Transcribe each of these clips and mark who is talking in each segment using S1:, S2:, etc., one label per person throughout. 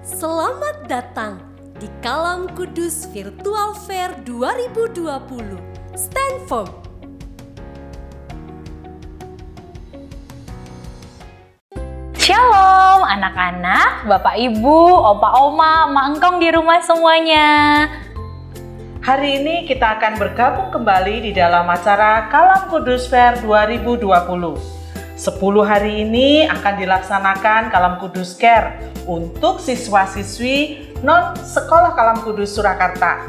S1: Selamat datang di Kalam Kudus Virtual Fair 2020. Stand firm.
S2: Shalom anak-anak, bapak ibu, opa oma, mak engkong di rumah semuanya.
S3: Hari ini kita akan bergabung kembali di dalam acara Kalam Kudus Fair 2020. 10 hari ini akan dilaksanakan Kalam Kudus Care untuk siswa-siswi non-sekolah Kalam Kudus Surakarta.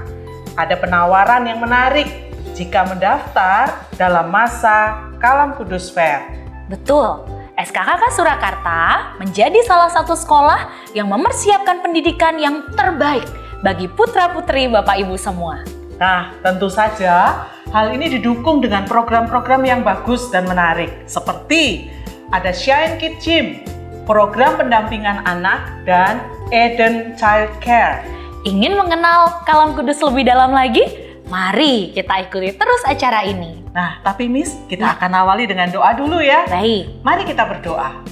S3: Ada penawaran yang menarik jika mendaftar dalam masa Kalam Kudus Fair.
S2: Betul, SKKK Surakarta menjadi salah satu sekolah yang mempersiapkan pendidikan yang terbaik bagi putra-putri bapak ibu semua.
S3: Nah, tentu saja hal ini didukung dengan program-program yang bagus dan menarik, seperti ada Shine Kid Gym, program pendampingan anak, dan Eden Child Care.
S2: Ingin mengenal Kalam Kudus lebih dalam lagi? Mari kita ikuti terus acara ini.
S3: Nah, tapi Miss, kita akan awali dengan doa dulu ya.
S2: Baik.
S3: Mari kita berdoa.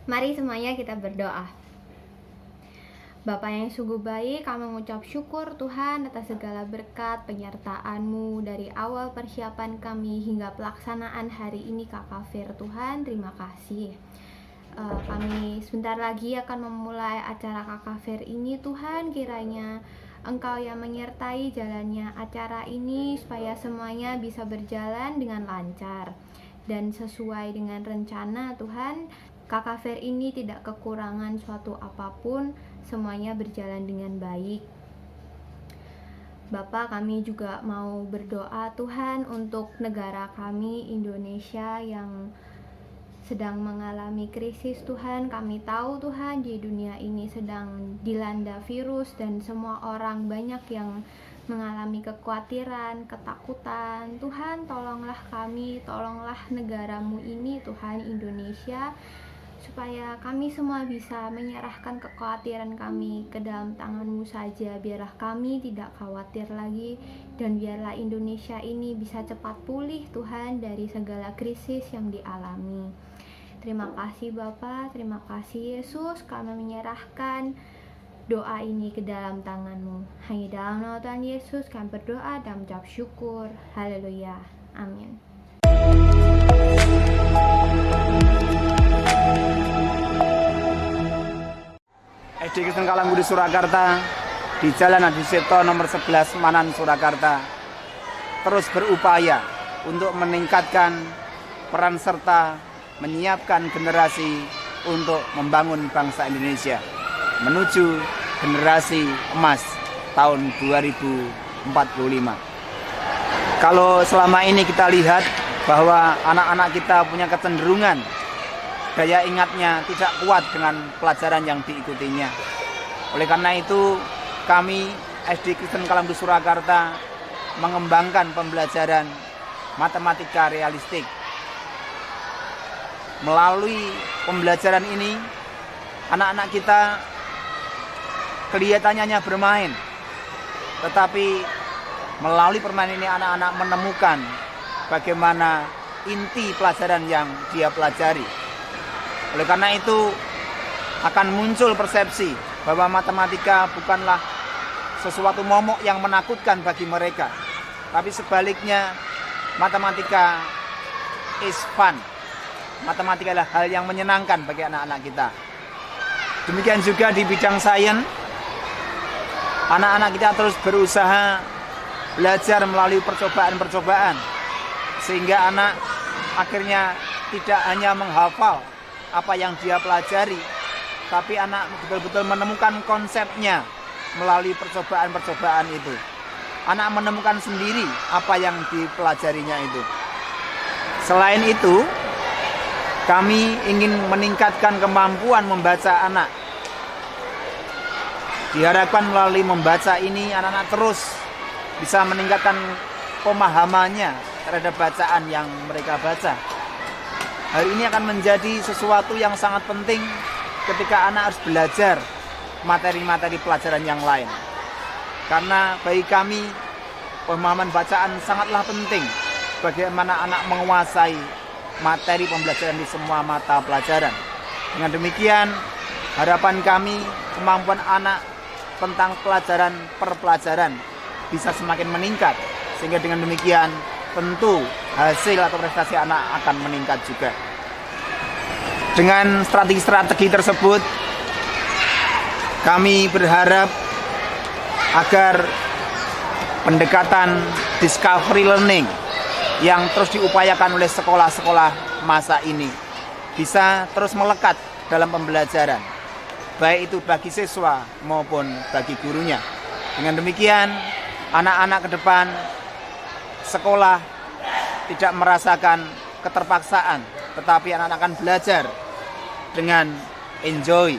S4: Mari semuanya kita berdoa. Bapa yang sungguh baik, kami mengucap syukur Tuhan atas segala berkat penyertaan-Mu dari awal persiapan kami hingga pelaksanaan hari ini Kakak Fair. Tuhan, terima kasih. Kami sebentar lagi akan memulai acara Kakak Fair ini. Tuhan, kiranya Engkau yang menyertai jalannya acara ini supaya semuanya bisa berjalan dengan lancar dan sesuai dengan rencana. Tuhan, Kakak Fair ini tidak kekurangan suatu apapun, semuanya berjalan dengan baik. Bapak, kami juga mau berdoa Tuhan untuk negara kami Indonesia yang sedang mengalami krisis. Tuhan, kami tahu Tuhan di dunia ini sedang dilanda virus dan semua orang banyak yang mengalami kekhawatiran, ketakutan. Tuhan, tolonglah kami, tolonglah negaramu ini Tuhan Indonesia, supaya kami semua bisa menyerahkan kekhawatiran kami ke dalam tangan-Mu saja. Biarlah kami tidak khawatir lagi, dan biarlah Indonesia ini bisa cepat pulih Tuhan dari segala krisis yang dialami. Terima kasih Bapa, terima kasih Yesus, kami menyerahkan doa ini ke dalam tangan-Mu. Hanya dalam nama Tuhan Yesus kami berdoa dan mengucap syukur. Haleluya. Amin.
S5: SD Kristen Kalam Kudus Surakarta di Jalan Adi Sucipto nomor 11 Manan Surakarta terus berupaya untuk meningkatkan peran serta menyiapkan generasi untuk membangun bangsa Indonesia menuju generasi emas tahun 2045. Kalau selama ini kita lihat bahwa anak-anak kita punya kecenderungan daya ingatnya tidak kuat dengan pelajaran yang diikutinya. Oleh karena itu, kami SD Kristen Kalam Kudus Surakarta mengembangkan pembelajaran matematika realistik. Melalui pembelajaran ini, anak-anak kita kelihatannya hanya bermain, tetapi melalui permainan ini anak-anak menemukan bagaimana inti pelajaran yang dia pelajari. Oleh karena itu akan muncul persepsi bahwa matematika bukanlah sesuatu momok yang menakutkan bagi mereka, tapi sebaliknya matematika is fun. Matematika adalah hal yang menyenangkan bagi anak-anak kita. Demikian juga di bidang sains, anak-anak kita terus berusaha belajar melalui percobaan-percobaan, sehingga anak akhirnya tidak hanya menghafal apa yang dia pelajari, tapi anak betul-betul menemukan konsepnya melalui percobaan-percobaan itu. Anak menemukan sendiri apa yang dipelajarinya itu. Selain itu, kami ingin meningkatkan kemampuan membaca anak. Diharapkan melalui membaca ini anak-anak terus bisa meningkatkan pemahamannya terhadap bacaan yang mereka baca. Hal ini akan menjadi sesuatu yang sangat penting ketika anak harus belajar materi-materi pelajaran yang lain. Karena bagi kami, pemahaman bacaan sangatlah penting bagaimana anak menguasai materi pembelajaran di semua mata pelajaran. Dengan demikian, harapan kami kemampuan anak tentang pelajaran per pelajaran bisa semakin meningkat, sehingga dengan demikian tentu hasil atau prestasi anak akan meningkat juga. Dengan strategi-strategi tersebut, kami berharap agar pendekatan discovery learning yang terus diupayakan oleh sekolah-sekolah masa ini bisa terus melekat dalam pembelajaran, baik itu bagi siswa maupun bagi gurunya. Dengan demikian, anak-anak ke depan sekolah tidak merasakan keterpaksaan, tetapi anak-anak akan belajar dengan enjoy.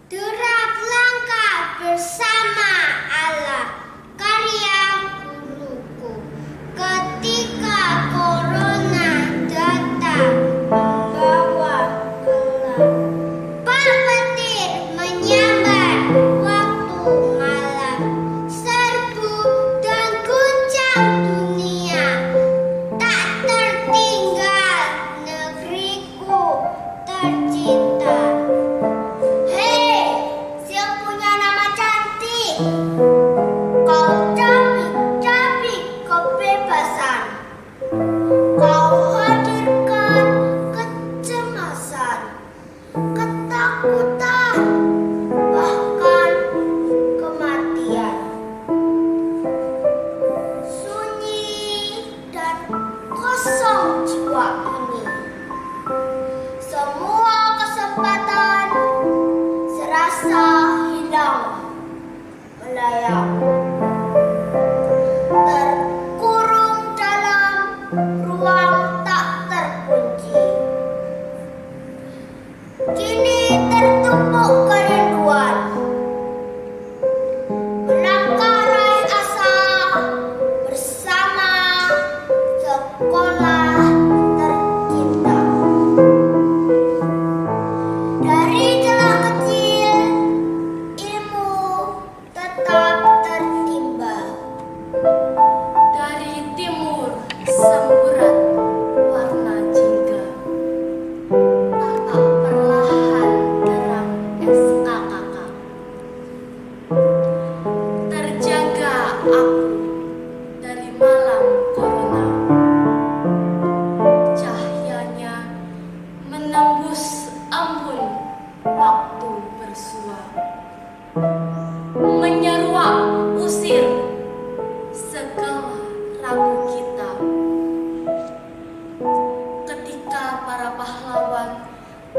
S6: Derap langkah bersama Allah, karya guruku. Ketika corona datang membawa gelap, Pak Petir menyambar waktu malam. Serbu dan guncang dunia, tak tertinggal negeriku tercinta. Kau capik-capik kebebasan, kau hadirkan kecemasan, ketakutan, bahkan kematian. Sunyi dan kosong jiwa ini, semua kesempatan serasa hilang melayang, terkurung dalam ruang tak terkunci.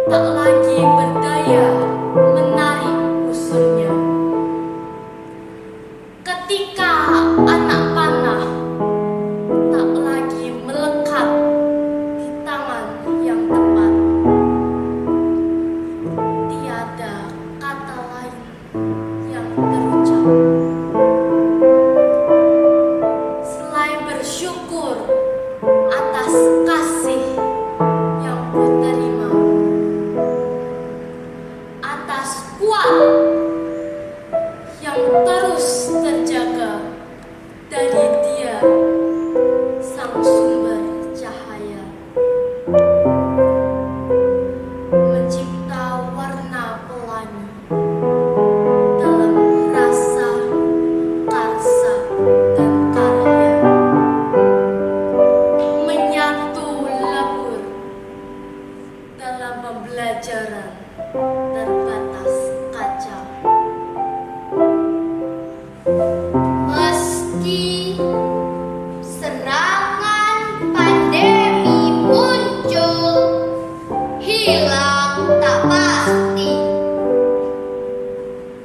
S1: tak lagi berdaya menarik musuhnya. Ketika anak panah tak lagi melekat di tangan yang tepat, tiada kata lain yang terucap selain bersyukur atas kasih yang ku terima, atas kuat yang terus terjaga dari Dia, Sang Sumber Cahaya, mencipta warna pelangi dalam rasa, karsa, dan karya, menyatu lebur dalam pembelajaran terbatas kaca.
S6: Meski serangan pandemi muncul, hilang tak pasti.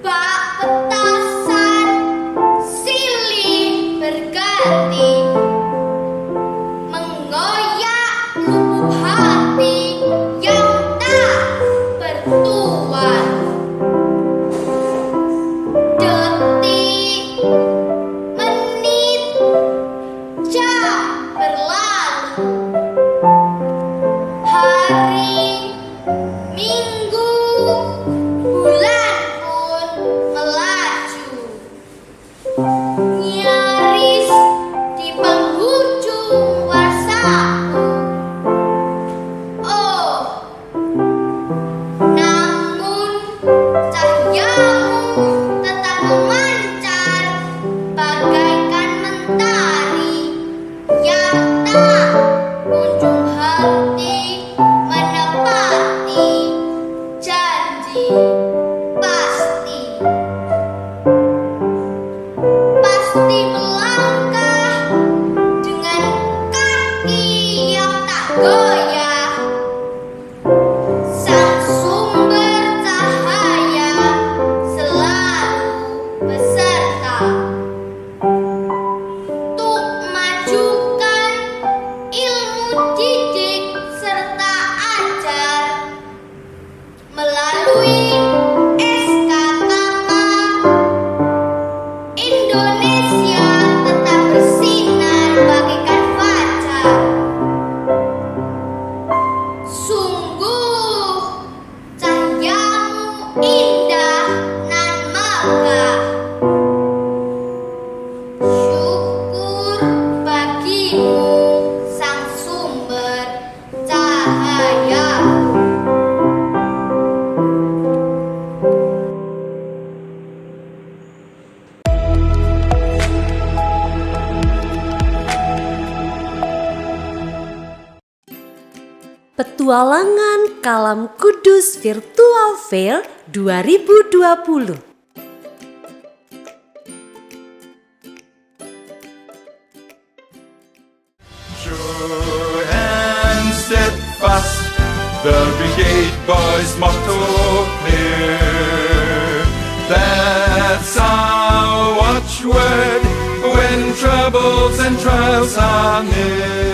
S6: Bak petasan silih berganti, menggoyak lubuk hati yang tak bertuan. Detik, menit, jam berlalu, hari, minggu, bulan pun melaju, nyaris di penghujung wasaku. Oh, namun cahayamu tetap memancar bagaikan mentari yang tak kunjung henti menepati janji pasti. Pasti melangkah dengan kaki yang tak goyah. Sang sumber cahaya selalu beserta untuk majukan ilmu didik serta ajar melalui SKKK. Indonesia tetap bersinar bagaikan fajar. Sungguh cahayamu indah nan megah. Syukur bagimu, Sang Sumber Cahaya.
S1: Petualangan Kalam Kudus Virtual Fair 2020.
S7: Sure and steadfast, the brigade boys' motto clear. That's our watchword when troubles and trials are near.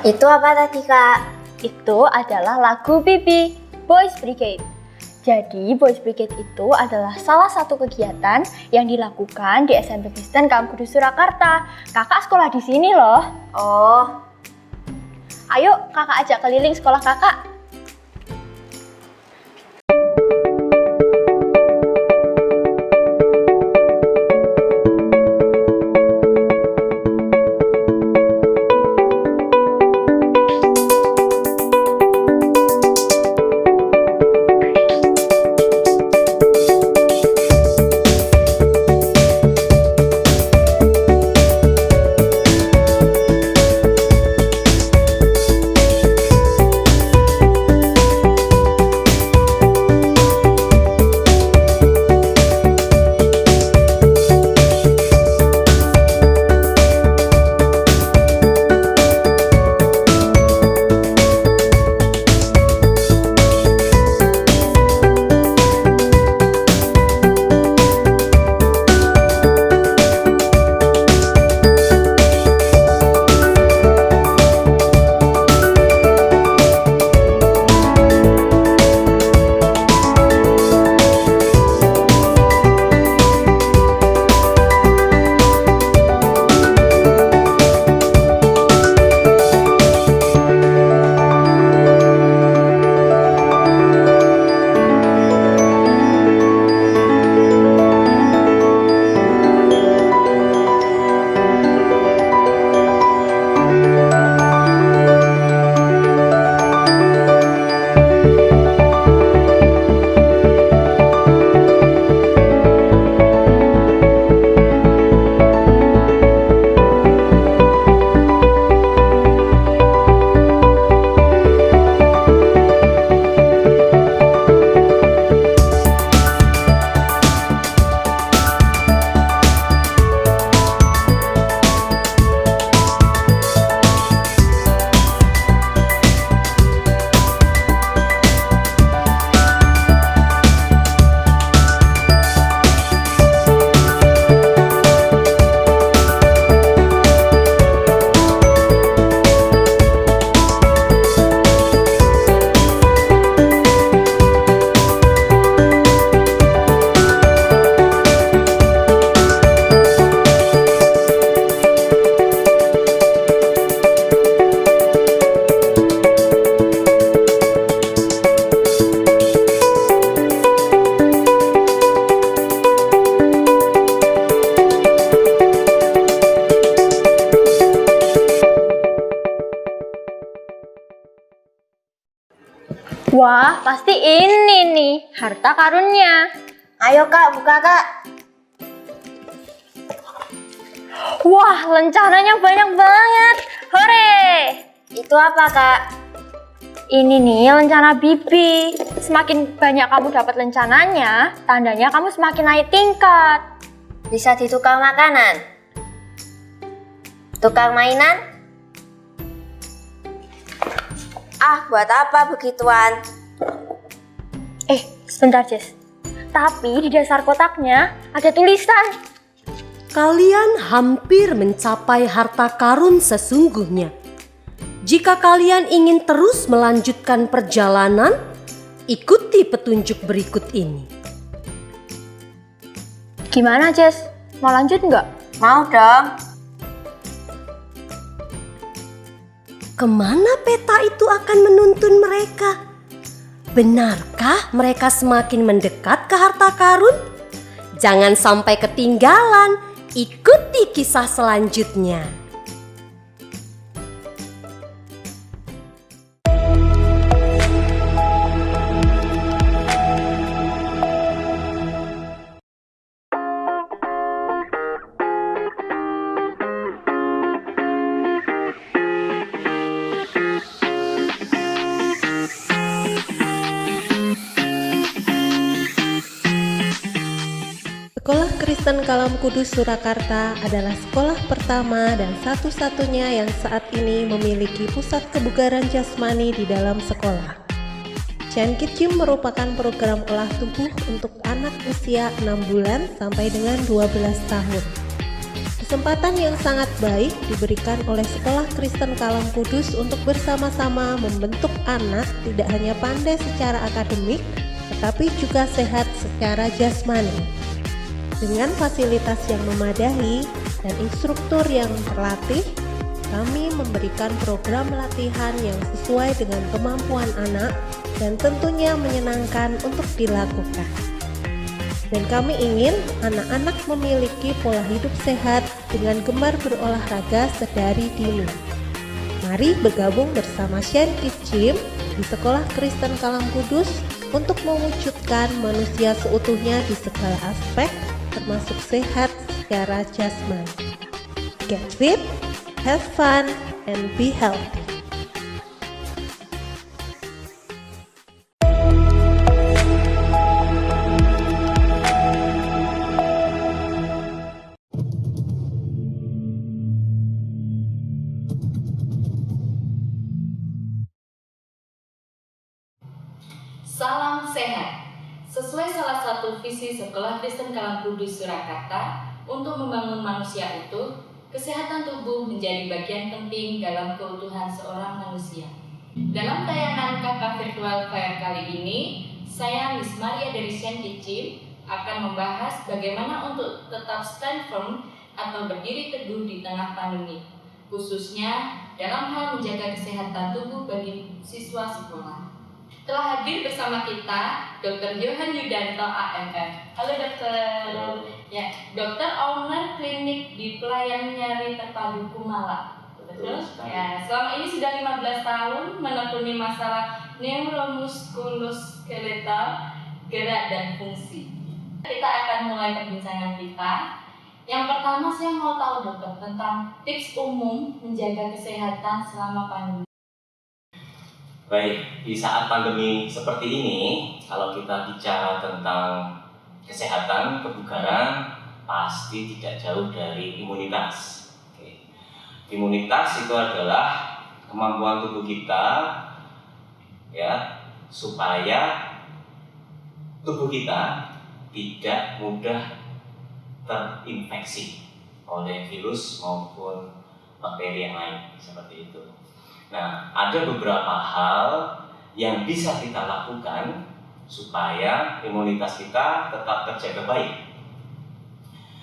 S8: Itu apa tadi, Kak?
S9: Itu adalah lagu Bibi, Boys Brigade. Jadi, Boys Brigade itu adalah salah satu kegiatan yang dilakukan di SMP Kristen Kalam Kudus Surakarta. Kakak sekolah di sini loh.
S8: Oh,
S9: Ayo, kakak ajak keliling sekolah kakak. Wah, pasti ini nih, harta karunnya.
S8: Ayo Kak, buka Kak.
S9: Wah, lencananya banyak banget. Hore!
S8: Itu apa Kak?
S9: Ini nih lencana Bibi. Semakin banyak kamu dapat lencananya, tandanya kamu semakin naik tingkat.
S8: Bisa ditukar makanan? Tukar mainan? Ah, buat apa begituan?
S9: Sebentar Jess. Tapi di dasar kotaknya ada tulisan.
S1: Kalian hampir mencapai harta karun sesungguhnya. Jika kalian ingin terus melanjutkan perjalanan, ikuti petunjuk berikut ini.
S9: Gimana Jess? Mau lanjut nggak?
S8: Mau dong.
S1: Kemana peta itu akan menuntun mereka? Benarkah mereka semakin mendekat ke harta karun? Jangan sampai ketinggalan, ikuti kisah selanjutnya.
S10: Sekolah Kristen Kalam Kudus Surakarta adalah sekolah pertama dan satu-satunya yang saat ini memiliki pusat kebugaran jasmani di dalam sekolah. Chan Kit Gym merupakan program olah tubuh untuk anak usia 6 bulan sampai dengan 12 tahun. Kesempatan yang sangat baik diberikan oleh Sekolah Kristen Kalam Kudus untuk bersama-sama membentuk anak tidak hanya pandai secara akademik, tetapi juga sehat secara jasmani. Dengan fasilitas yang memadai dan instruktur yang terlatih, kami memberikan program latihan yang sesuai dengan kemampuan anak dan tentunya menyenangkan untuk dilakukan. Dan kami ingin anak-anak memiliki pola hidup sehat dengan gemar berolahraga sedari dini. Mari bergabung bersama Chan Kit Gym di Sekolah Kristen Kalam Kudus untuk mewujudkan manusia seutuhnya di segala aspek, termasuk sehat secara jasmani. Get fit, have fun, and be healthy.
S2: Salam sehat. Sesuai salah satu visi Sekolah Kristen Kalam Kudus Surakarta untuk membangun manusia utuh, kesehatan tubuh menjadi bagian penting dalam keutuhan seorang manusia. Dalam tayangan kakak virtual fair kali ini, saya Miss Maria dari Chan Kit Gym akan membahas bagaimana untuk tetap stand firm atau berdiri teguh di tengah pandemi, khususnya dalam hal menjaga kesehatan tubuh bagi siswa sekolah. Telah hadir bersama kita Dr. Johan Yudanto AMF. Halo dokter.
S5: Halo.
S2: Ya, dokter owner klinik di Pelayan Nyari Terpadu Kumala. Betul? Ya, selama ini sudah 15 tahun menekuni masalah neuromuskuloskeletal, gerak dan fungsi. Kita akan mulai perbincangan kita. Yang pertama saya mau tahu dokter tentang tips umum menjaga kesehatan selama pandemi.
S11: Baik, di saat pandemi seperti ini, kalau kita bicara tentang kesehatan, kebugaran, pasti tidak jauh dari imunitas. Oke. Imunitas itu adalah kemampuan tubuh kita, ya, supaya tubuh kita tidak mudah terinfeksi oleh virus maupun bakteri yang lain, seperti itu. Nah, ada beberapa hal yang bisa kita lakukan supaya imunitas kita tetap terjaga baik.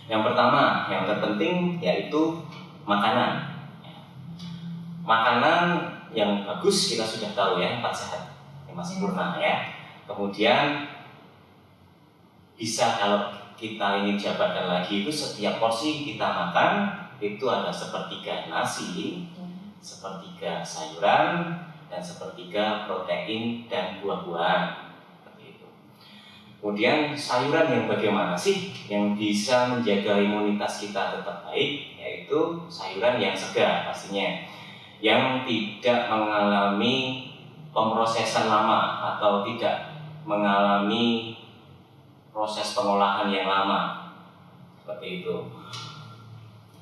S11: Yang pertama, yang terpenting yaitu makanan. Makanan yang bagus kita sudah tahu ya, 4 sehat, 5 sempurna ya. Kemudian bisa kalau kita ingin jabarkan lagi itu setiap porsi kita makan itu ada sepertiga nasi, sepertiga sayuran, dan sepertiga protein dan buah-buahan. Seperti itu. Kemudian sayuran yang bagaimana sih yang bisa menjaga imunitas kita tetap baik? Yaitu sayuran yang segar pastinya, yang tidak mengalami pemrosesan lama atau tidak mengalami proses pengolahan yang lama. Seperti itu.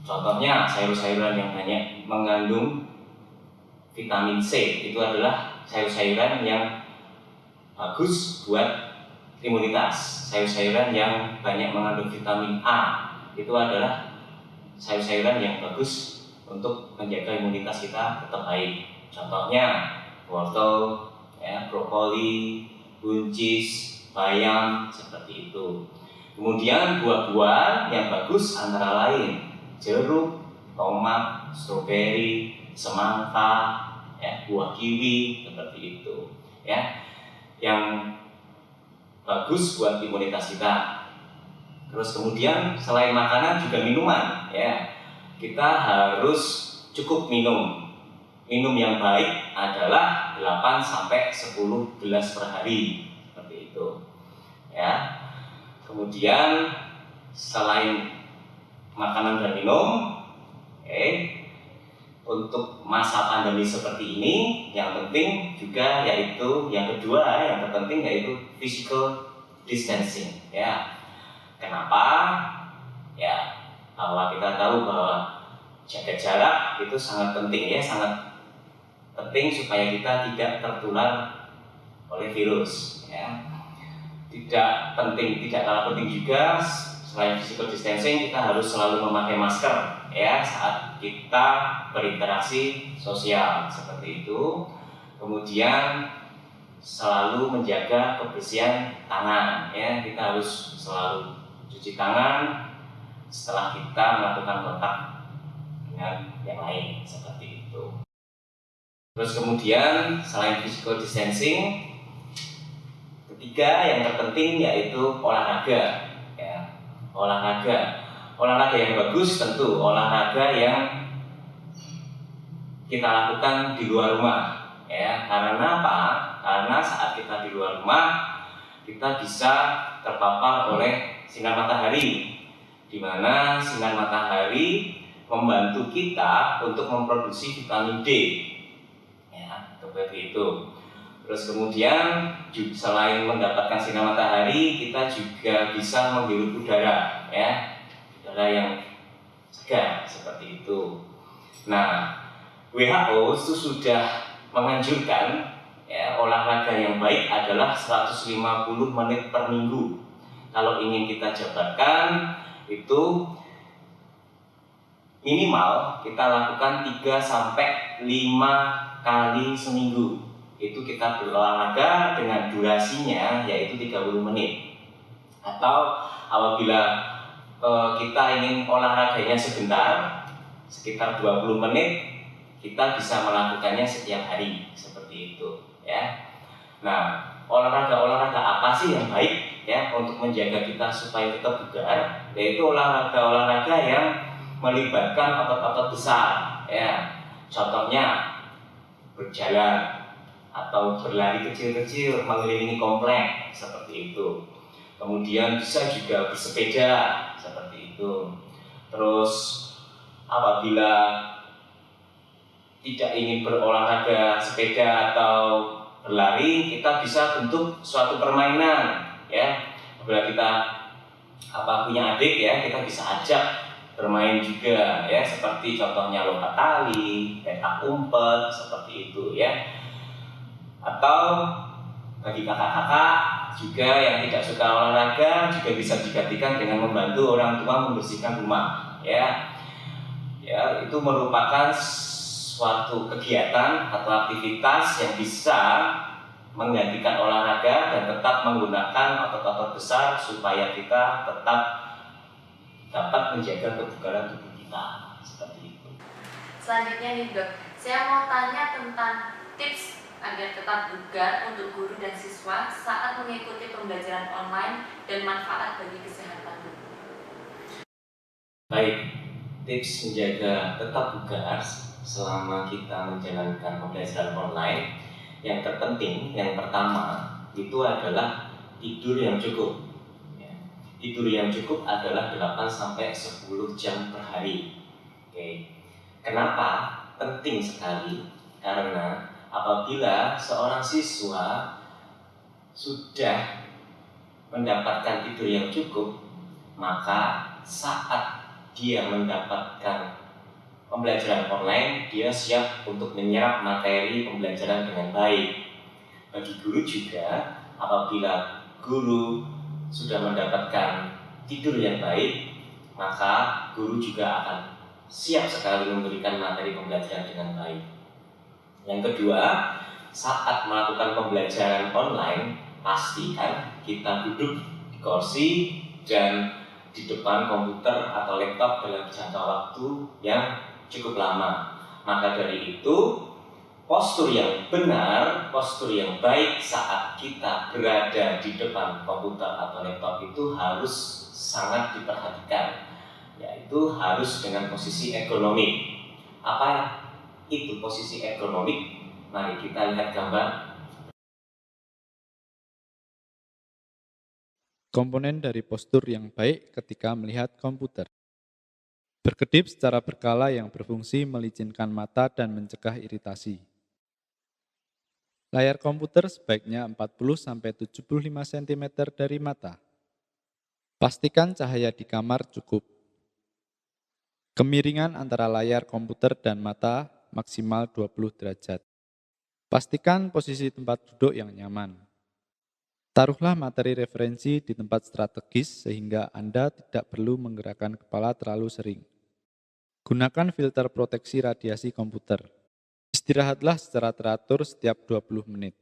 S11: Contohnya sayur-sayuran yang banyak mengandung vitamin C itu adalah sayur-sayuran yang bagus buat imunitas. Sayur-sayuran yang banyak mengandung vitamin A itu adalah sayur-sayuran yang bagus untuk menjaga imunitas kita tetap baik. Contohnya wortel, ya, brokoli, buncis, bayam, seperti itu. Kemudian buah-buahan yang bagus antara lain jeruk, tomat, stroberi, semangka, ya, buah kiwi, seperti itu, ya, yang bagus buat imunitas kita. Terus kemudian selain makanan juga minuman, ya, kita harus cukup minum. Minum yang baik adalah 8 sampai 10 gelas per hari, seperti itu, ya. Kemudian selain makanan dan minum, untuk masa pandemi seperti ini, yang penting juga yaitu yang kedua, yang terpenting yaitu physical distancing. Ya, kenapa? Ya, bahwa kita tahu bahwa jaga jarak itu sangat penting, ya, sangat penting supaya kita tidak tertular oleh virus. Ya, tidak kalah penting juga. Selain physical distancing, kita harus selalu memakai masker, ya, saat kita berinteraksi sosial, seperti itu. Kemudian selalu menjaga kebersihan tangan, ya, kita harus selalu cuci tangan setelah kita melakukan kontak dengan yang lain, seperti itu. Terus kemudian selain physical distancing, ketiga yang terpenting yaitu olahraga. Olahraga yang bagus tentu olahraga yang kita lakukan di luar rumah, ya. Karena apa? Karena saat kita di luar rumah kita bisa terpapar oleh sinar matahari, di mana sinar matahari membantu kita untuk memproduksi vitamin D, ya, seperti itu. Terus kemudian selain mendapatkan sinar matahari, kita juga bisa menghirup udara, ya, udara yang segar, seperti itu. Nah, WHO itu sudah menganjurkan, ya, olahraga yang baik adalah 150 menit per minggu. Kalau ingin kita jabarkan, itu minimal kita lakukan 3 sampai 5 kali seminggu. Itu kita berolahraga dengan durasinya yaitu 30 menit. Atau apabila kita ingin olahraganya sebentar, sekitar 20 menit, kita bisa melakukannya setiap hari, seperti itu, ya. Nah, olahraga apa sih yang baik, ya, untuk menjaga kita supaya tetap bugar? Yaitu olahraga yang melibatkan otot-otot besar, ya. Contohnya berjalan atau berlari kecil-kecil mengelilingi komplek, seperti itu. Kemudian bisa juga bersepeda, seperti itu. Terus apabila tidak ingin berolahraga sepeda atau berlari, kita bisa bentuk suatu permainan, ya. Apabila kita punya adik, ya, kita bisa ajak bermain juga, ya, seperti contohnya lompat tali, petak umpet, seperti itu, ya. Atau bagi kakak-kakak juga yang tidak suka olahraga juga bisa digantikan dengan membantu orang tua membersihkan rumah, ya. Ya, itu merupakan suatu kegiatan atau aktivitas yang bisa menggantikan olahraga dan tetap menggunakan otot-otot besar supaya kita tetap dapat menjaga kebugaran tubuh kita, seperti itu.
S2: Selanjutnya nih dok, saya mau tanya tentang tips agar tetap bugar untuk guru dan siswa saat mengikuti pembelajaran online dan manfaat bagi kesehatan tubuh.
S11: Baik, tips menjaga tetap bugar selama kita menjalankan pembelajaran online, yang terpenting, yang pertama itu adalah tidur yang cukup. Ya. Tidur yang cukup adalah 8-10 jam per hari. Oke. Kenapa penting sekali? Karena apabila seorang siswa sudah mendapatkan tidur yang cukup, maka saat dia mendapatkan pembelajaran online, dia siap untuk menyerap materi pembelajaran dengan baik. Bagi guru juga, apabila guru sudah mendapatkan tidur yang baik, maka guru juga akan siap sekali memberikan materi pembelajaran dengan baik. Yang kedua, saat melakukan pembelajaran online, pastikan kita duduk di kursi dan di depan komputer atau laptop dalam jangka waktu yang cukup lama. Maka dari itu, postur yang benar, postur yang baik saat kita berada di depan komputer atau laptop itu harus sangat diperhatikan, yaitu harus dengan posisi ergonomik. Apa itu posisi ergonomik? Mari kita lihat gambar.
S12: Komponen dari postur yang baik ketika melihat komputer. Berkedip secara berkala yang berfungsi melicinkan mata dan mencegah iritasi. Layar komputer sebaiknya 40-75 cm dari mata. Pastikan cahaya di kamar cukup. Kemiringan antara layar komputer dan mata maksimal 20 derajat. Pastikan posisi tempat duduk yang nyaman. Taruhlah materi referensi di tempat strategis sehingga Anda tidak perlu menggerakkan kepala terlalu sering. Gunakan filter proteksi radiasi komputer. Istirahatlah secara teratur setiap 20 menit.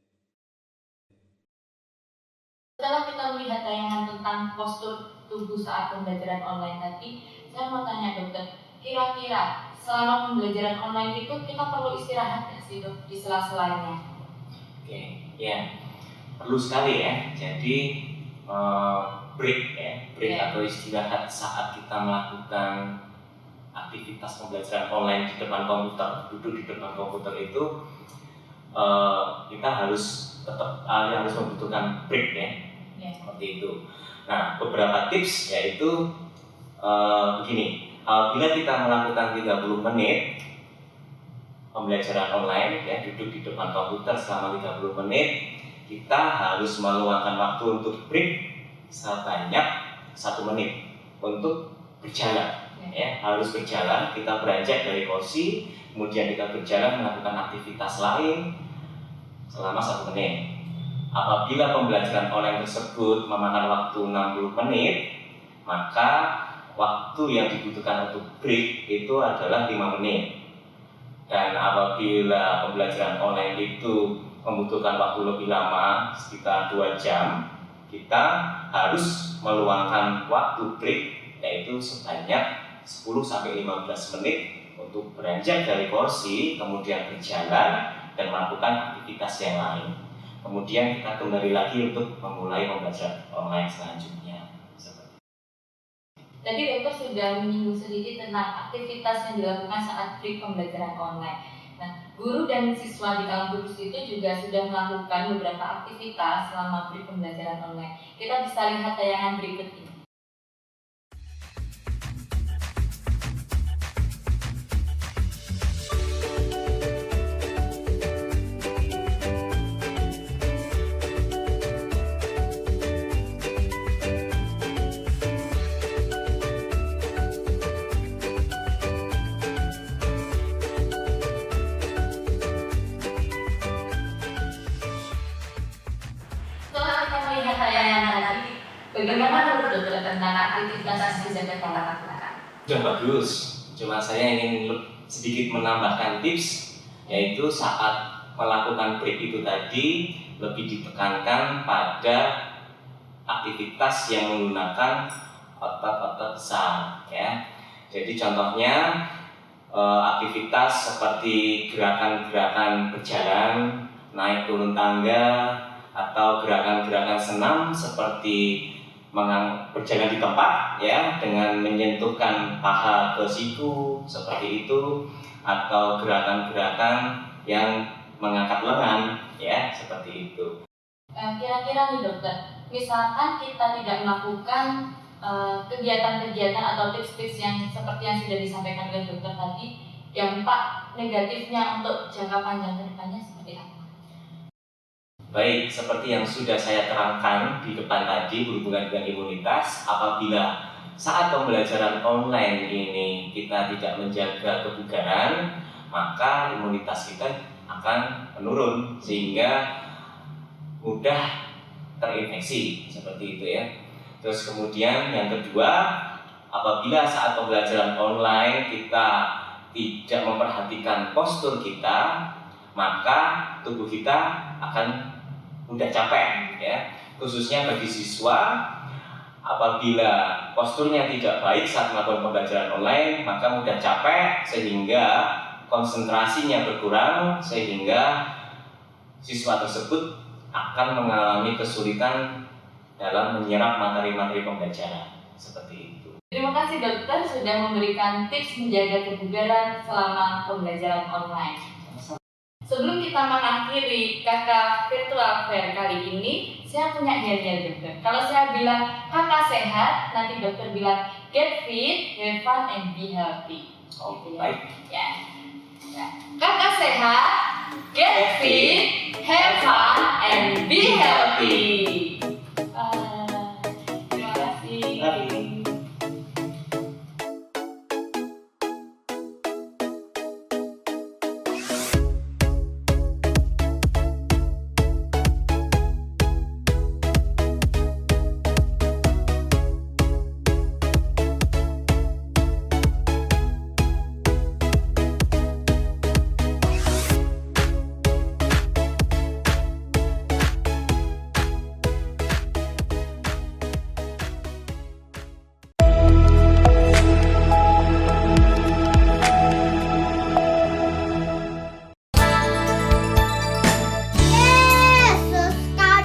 S2: Setelah kita melihat tayangan tentang postur tubuh saat pembelajaran online tadi, saya mau tanya dokter, kira-kira selama pembelajaran online itu kita perlu istirahat nggak sih dok di sela-selanya?
S11: Oke, ya perlu sekali ya. Jadi break atau istirahat saat kita melakukan aktivitas pembelajaran online di depan komputer, duduk di depan komputer itu kita harus tetap harus membutuhkan break ya. Seperti itu. Nah, beberapa tips yaitu begini. Apabila kita melakukan 30 menit pembelajaran online ya, duduk di depan komputer selama 30 menit, kita harus meluangkan waktu untuk break sebanyak 1 menit untuk berjalan. Ya, harus berjalan, kita beranjak dari kursi, kemudian kita berjalan melakukan aktivitas lain selama 1 menit. Apabila pembelajaran online tersebut memakan waktu 60 menit, maka waktu yang dibutuhkan untuk break itu adalah 5 menit. Dan apabila pembelajaran online itu membutuhkan waktu lebih lama, sekitar 2 jam, kita harus meluangkan waktu break, yaitu sebanyak 10-15 menit untuk beranjak dari kursi, kemudian berjalan dan melakukan aktivitas yang lain. Kemudian kita kembali lagi untuk memulai pembelajaran online selanjutnya.
S2: Tadi dokter sudah menyinggung sedikit tentang aktivitas yang dilakukan saat break pembelajaran online. Nah, guru dan siswa di Kalam Kudus itu juga sudah melakukan beberapa aktivitas selama break pembelajaran online. Kita bisa lihat tayangan berikut ini. Bagaimana menurut dokter tentang aktivitas yang bisa kita lakukan?
S11: Sudah bagus, cuma saya ingin sedikit menambahkan tips, yaitu saat melakukan break itu tadi lebih ditekankan pada aktivitas yang menggunakan otot-otot besar ya. Jadi contohnya aktivitas seperti gerakan-gerakan berjalan, naik turun tangga, atau gerakan-gerakan senam seperti berjalan di tempat ya, dengan menyentuhkan paha ke siku seperti itu, atau gerakan-gerakan yang mengangkat lengan, ya, seperti itu.
S2: Kira-kira nih dokter, misalkan kita tidak melakukan kegiatan-kegiatan atau tips-tips yang seperti yang sudah disampaikan oleh dokter tadi, dampak negatifnya untuk jangka panjang ke depannya seperti apa?
S11: Baik, seperti yang sudah saya terangkan di depan tadi berhubungan dengan imunitas, apabila saat pembelajaran online ini kita tidak menjaga kebugaran, maka imunitas kita akan menurun sehingga mudah terinfeksi, seperti itu ya. Terus kemudian yang kedua, apabila saat pembelajaran online kita tidak memperhatikan postur kita, maka tubuh kita akan mudah capek ya. Khususnya bagi siswa, apabila posturnya tidak baik saat melakukan pembelajaran online, maka mudah capek sehingga konsentrasinya berkurang, sehingga siswa tersebut akan mengalami kesulitan dalam menyerap materi-materi pembelajaran, seperti itu.
S2: Terima kasih dokter sudah memberikan tips menjaga kebugaran selama pembelajaran online. Sebelum kita mengakhiri kakak virtual fair kali ini, saya punya hadiah dokter. Kalau saya bilang kakak sehat, nanti dokter bilang get fit, have fun, and be healthy.
S11: Oke, baik.
S2: Ya. Kakak sehat, get fit, have fun, and be healthy. Terima kasih.
S6: Yesus, kau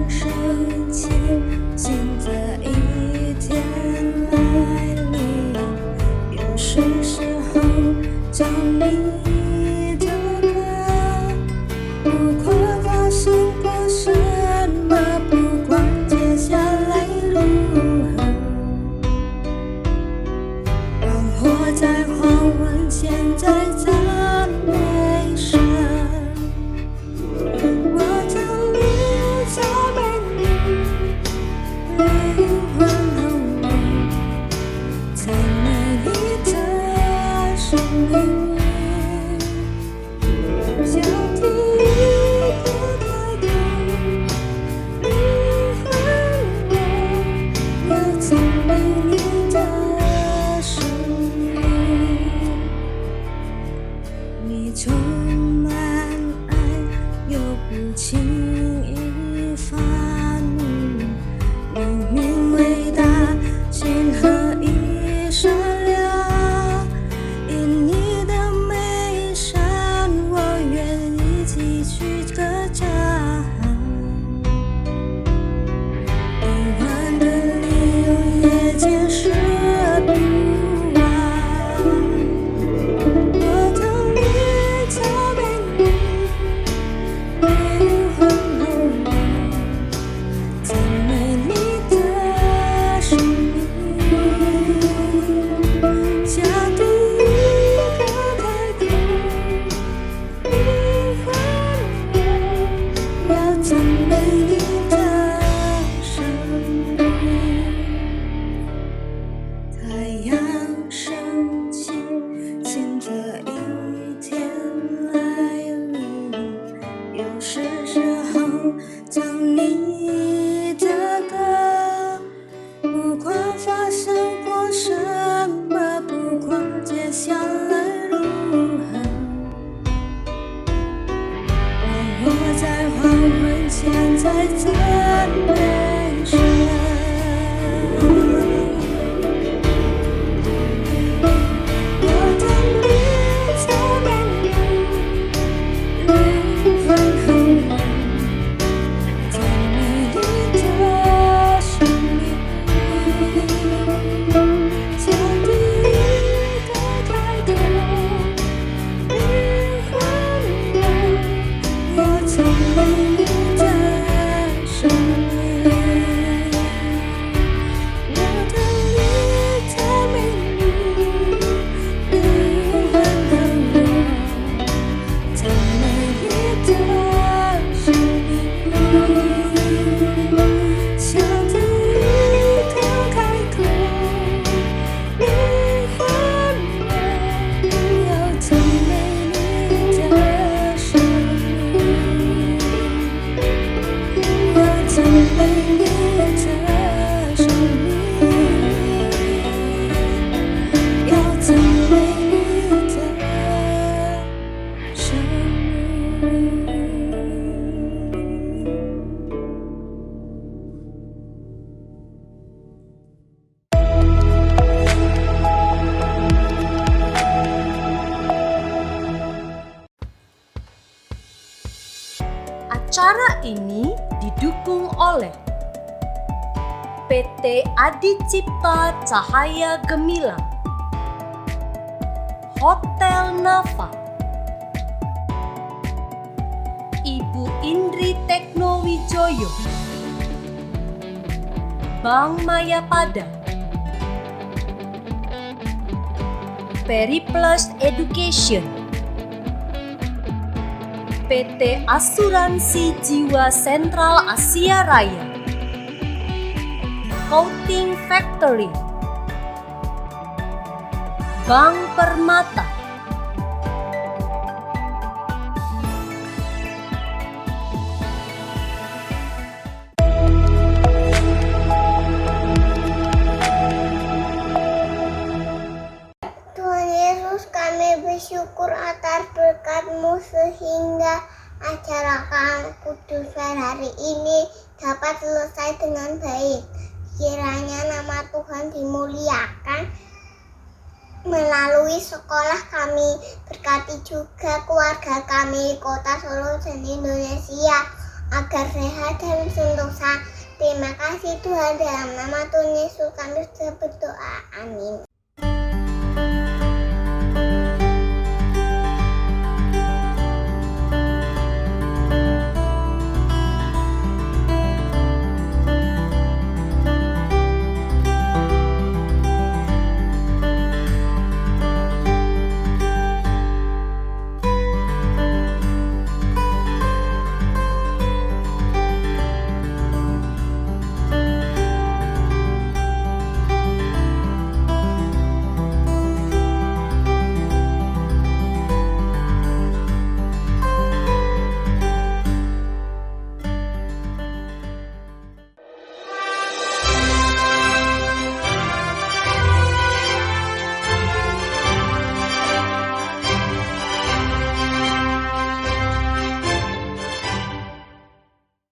S13: 升起，新的一天来临，又是时候唱你的歌。不管发生过什么，不管接下来如何，让我在黄昏前再赞美神。我将你赞美你，灵魂和我赞美你的生命。像第一个开口，灵魂我要赞美你的生命。你充满爱，又不轻易发怒，明明伟大，心合一善良。因你的美善，我愿意继续歌唱。一万的理由也解释不完。我将你赞美你，灵魂和我赞美你的生命。像第一个开口，灵魂我要赞美你的生命。太阳升起，新的一天来临，又是时候唱你的歌。不管发生过什么，不管接下来如何，让我在黄昏前再赞美神。我将你赞美你，灵魂和我赞美你的生命。像第一个开口，灵魂我要赞美你的生命。我将你赞美你，灵魂和我赞美你的生命。像第一个开口，灵魂我要赞美你的生命。要赞美你的生命，要赞美你的生命。
S1: Acara ini didukung oleh PT Adi Cipta Cahaya Gemilang, Hotel Nafa, Ibu Indri Teknowijoyo, Bank Mayapada, Periplus Education, PT Asuransi Jiwa Sentral Asia Raya, Coating Factory, Bank Permata.
S6: Tuhan Yesus, kami bersyukur atas berkat-Mu sehingga acara Kalam Kudus Fair hari ini dapat selesai dengan baik. Kiranya nama Tuhan dimuliakan melalui sekolah kami. Berkati juga keluarga kami di Kota Solo dan Indonesia. agar sehat dan sentosa. Terima kasih Tuhan, dalam nama Tuhan Yesus kami berdoa. Amin.